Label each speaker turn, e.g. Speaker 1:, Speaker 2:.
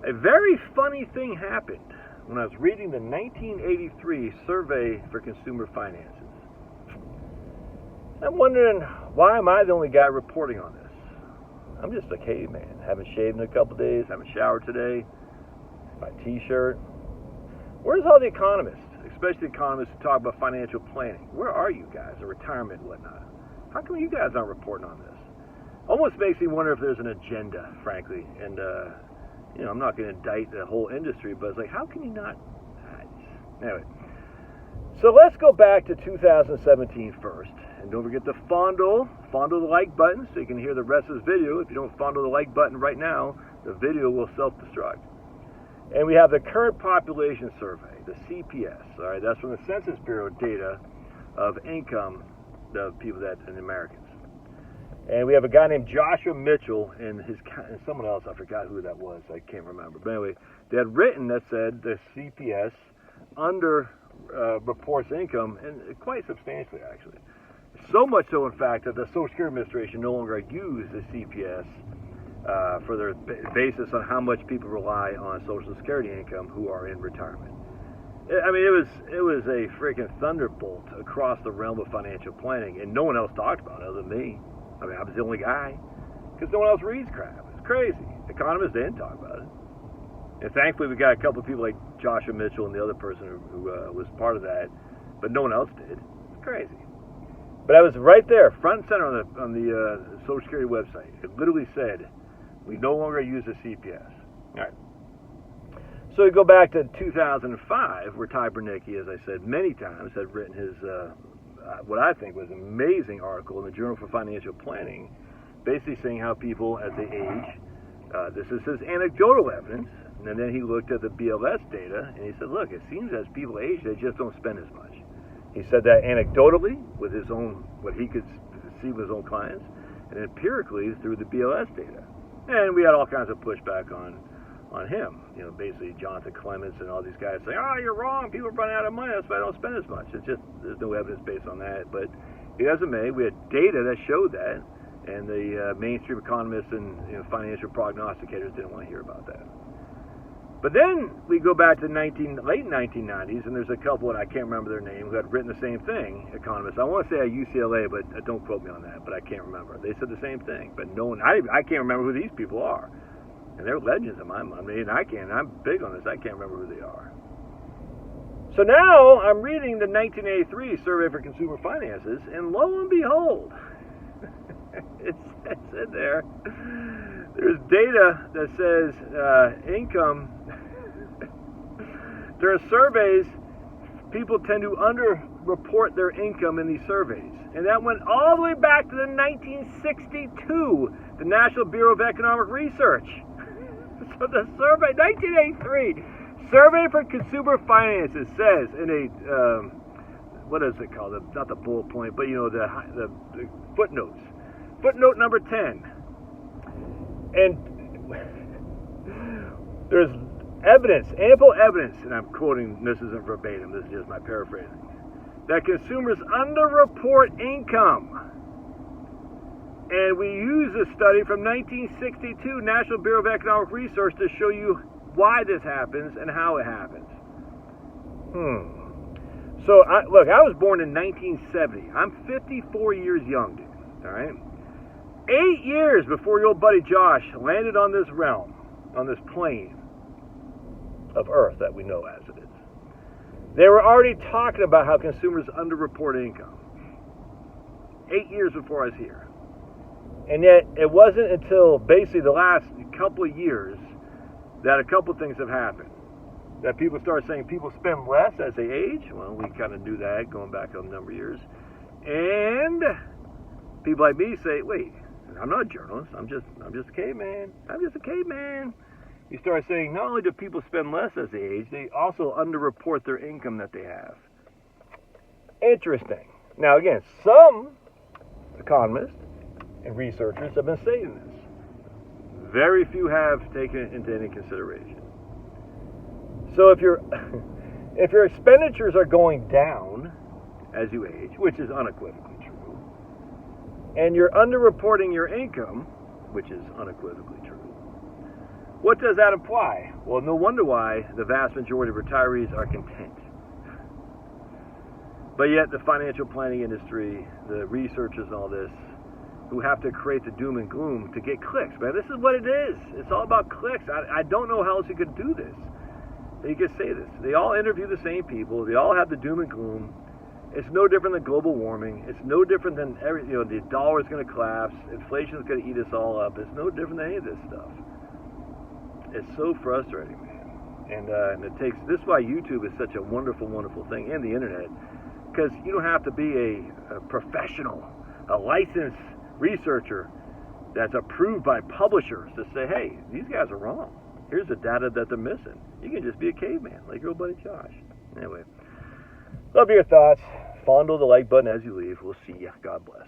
Speaker 1: A very funny thing happened when I was reading the 1983 Survey for Consumer Finances. I'm wondering, why am I the only guy reporting on this? I'm just a caveman. Haven't shaved in a couple days, haven't showered today, my t-shirt. Where's all the economists, especially economists who talk about financial planning? Where are you guys, or retirement and whatnot? How come you guys aren't reporting on this? Almost makes me wonder if there's an agenda, frankly. And, I'm not going to indict the whole industry, but it's like, how can you not? Anyway, so let's go back to 2017 first. And don't forget to fondle the like button so you can hear the rest of this video. If you don't fondle the like button right now, the video will self-destruct. And we have the current population survey, the CPS. All right, that's from the Census Bureau data of income of people in Americans. And we have a guy named Joshua Mitchell and someone else, I forgot who that was, I can't remember. But anyway, they had written that said the CPS under reports income, and quite substantially actually. So much so, in fact, that the Social Security Administration no longer used the CPS for their basis on how much people rely on Social Security income who are in retirement. I mean, it was a freaking thunderbolt across the realm of financial planning, and no one else talked about it other than me. I mean, I was the only guy, because no one else reads crap. It's crazy. Economists didn't talk about it. And thankfully, we got a couple of people like Joshua Mitchell and the other person who was part of that, but no one else did. It's crazy. But I was right there, front and center on the Social Security website. It literally said, we no longer use the CPS. All right. So we go back to 2005, where Ty Bernicki, as I said many times, had written his what I think was an amazing article in the Journal for Financial Planning, basically saying how people, as they age, this is his anecdotal evidence, and then he looked at the BLS data, and he said, look, it seems as people age, they just don't spend as much. He said that anecdotally, with his own, what he could see with his own clients, and empirically through the BLS data. And we had all kinds of pushback on him. Basically Jonathan Clements and all these guys saying, oh, you're wrong, people are running out of money, that's why I don't spend as much. It's just, there's no evidence based on that. But it hasn't made. We had data that showed that, and the mainstream economists and financial prognosticators didn't want to hear about that. But then we go back to late 1990s, and there's a couple, and I can't remember their name, who had written the same thing, economists. I want to say at UCLA, but don't quote me on that, but I can't remember. They said the same thing, but no one, I can't remember who these people are. And they're legends in my mind. I mean, I'm big on this. I can't remember who they are. So now I'm reading the 1983 Survey for Consumer Finances, and lo and behold, it's in there. There's data that says income. There are surveys, people tend to underreport their income in these surveys. And that went all the way back to the 1962, the National Bureau of Economic Research. So the survey, 1983, Survey for Consumer Finances says in a, what is it called? Not the bullet point, but the footnotes. Footnote number 10. And there's evidence, ample evidence, and I'm quoting, this isn't verbatim, this is just my paraphrasing, that consumers underreport income. And we use this study from 1962, National Bureau of Economic Research, to show you why this happens and how it happens. So, I was born in 1970. I'm 54 years young, dude. All right? 8 years before your old buddy Josh landed on this realm, on this plane of Earth that we know as it is, they were already talking about how consumers underreport income. 8 years before I was here. And yet, it wasn't until basically the last couple of years that a couple of things have happened. That people start saying people spend less as they age. Well, we kind of knew that going back a number of years. And people like me say, wait, I'm not a journalist. I'm just a caveman. I'm just a caveman. You start saying not only do people spend less as they age, they also underreport their income that they have. Interesting. Now, again, some economists and researchers have been saying this. Very few have taken it into any consideration. So if your expenditures are going down as you age, which is unequivocally true, and you're underreporting your income, which is unequivocally true, What does that imply? Well, no wonder why the vast majority of retirees are content. But yet the financial planning industry, the researchers and all this, who have to create the doom and gloom to get clicks, man. This is what it is. It's all about clicks. I don't know how else you could do this. You could say this. They all interview the same people. They all have the doom and gloom. It's no different than global warming. It's no different than the dollar is going to collapse. Inflation is going to eat us all up. It's no different than any of this stuff. It's so frustrating, man. And it takes. This is why YouTube is such a wonderful, wonderful thing, and the internet, because you don't have to be a professional, a licensed researcher that's approved by publishers to say, hey, these guys are wrong. Here's the data that they're missing. You can just be a caveman, like your old buddy Josh. Anyway, love your thoughts. Fondle the like button as you leave. We'll see you. God bless.